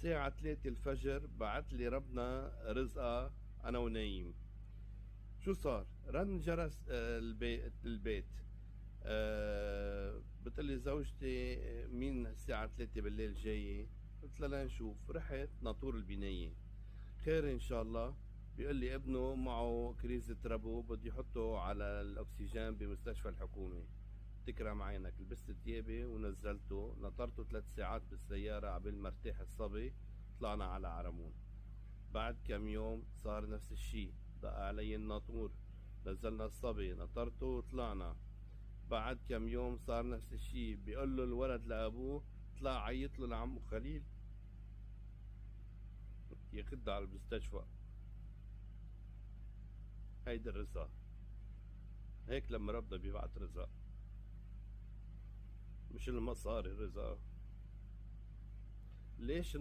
الساعة 3 الفجر بعت لي ربنا رزقة أنا ونايم. شو صار؟ رن جرس البيت. بتقلي زوجتي مين الساعة 3 بالليل جاي؟ قلت لها نشوف. رحت ناطور البناية، خير إن شاء الله. بيقول لي ابنه معه كريزة ربو بده يحطه على الأكسجين بمستشفى الحكومة. تكرم عينك، لبست ثيابي ونزلته، نطرته 3 ساعات بالسيارة عبال ما ارتاح الصبي. طلعنا على عرمون. بعد كم يوم صار نفس الشي، دق علي الناطور، نزلنا الصبي، نطرته وطلعنا. بعد كم يوم صار نفس الشي، بيقول له الولد لأبوه طلع عيط له لعمو خليل ياخدها على المستشفى. هيدا الرزق، هيك لما ربنا بيبعت رزق، مش المصاري رزق. ليش